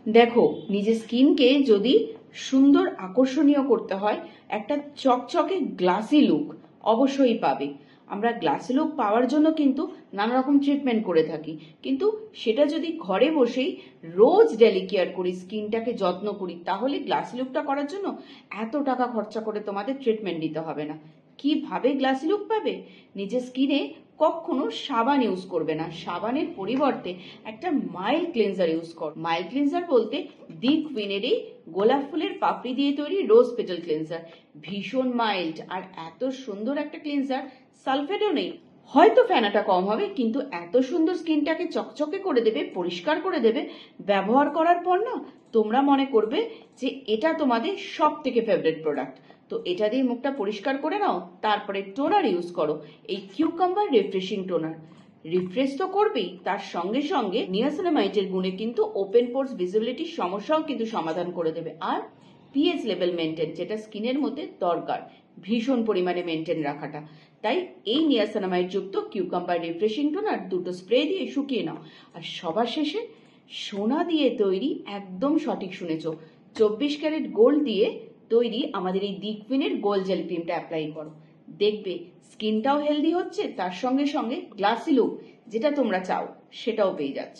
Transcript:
দেখো, নিজের স্কিনকে যদি সুন্দর আকর্ষণীয় করতে হয়, একটা চকচকে গ্লাসি লুক অবশ্যই পাবে। আমরা গ্লাসি লুক পাওয়ার জন্য কিন্তু নানা রকম ট্রিটমেন্ট করে থাকি, কিন্তু সেটা যদি ঘরে বসেই রোজ ডেলি কেয়ার করি, স্কিনটাকে যত্ন করি, তাহলে গ্লাসি লুকটা করার জন্য এত টাকা খরচা করে তোমাদের ট্রিটমেন্ট দিতে হবে না। কিভাবে গ্লাসি লুক পাবে? নিজের স্কিনে কখনো সাবান ইউজ করবে না, সাবানের পরিবর্তে একটা মাইল্ড ক্লিনজার ইউজ কর। মাইল্ড ক্লিনজার বলতে দি কুইনের এই গোলাপ ফুলের পাপড়ি দিয়ে তৈরি রোজ পেটাল ক্লিনজার, ভীষণ মাইল্ড আর এত সুন্দর একটা ক্লিনজার। সালফেটও নেই, হয়তো ফেনাটা কম হবে, কিন্তু এত সুন্দর স্কিনটাকে চকচকে করে দেবে, পরিষ্কার করে দেবে। ব্যবহার করার পর না তোমরা মনে করবে যে এটা তোমাদের সব থেকে ফেভারিট প্রোডাক্ট। তো এটা দিয়ে মুখটা পরিষ্কার করে নাও, তারপরে টোনার ইউজ করো, এই কিউকাম্বার রিফ্রেশিং টোনার। রিফ্রেশ তো করবেই, তার সঙ্গে সঙ্গে নিয়াসিনামাইডের গুণে কিন্তু ওপেন পোর্স ভিজিবিলিটির সমস্যাও কিন্তু সমাধান করে দেবে। আর পিএইচ লেভেল মেনটেন, যেটা স্কিনের মধ্যে দরকার ভীষণ পরিমাণে মেনটেন রাখাটা। তাই এই নিয়াসিনামাইড যুক্ত কিউকাম্বার রিফ্রেশিং টোনার দুটো স্প্রে দিয়ে শুকিয়ে নাও। আর সবার শেষে সোনা দিয়ে তৈরি, একদম সঠিক শুনেছ, 24 ক্যারেট গোল্ড দিয়ে তৈরি আমাদের এই দি কুইনের গোল্ড জেল ক্রিমটা অ্যাপ্লাই করো। দেখবে স্কিনটাও হেলদি হচ্ছে, তার সঙ্গে সঙ্গে গ্লাসি লুক যেটা তোমরা চাও সেটাও পেয়ে যাচ্ছ।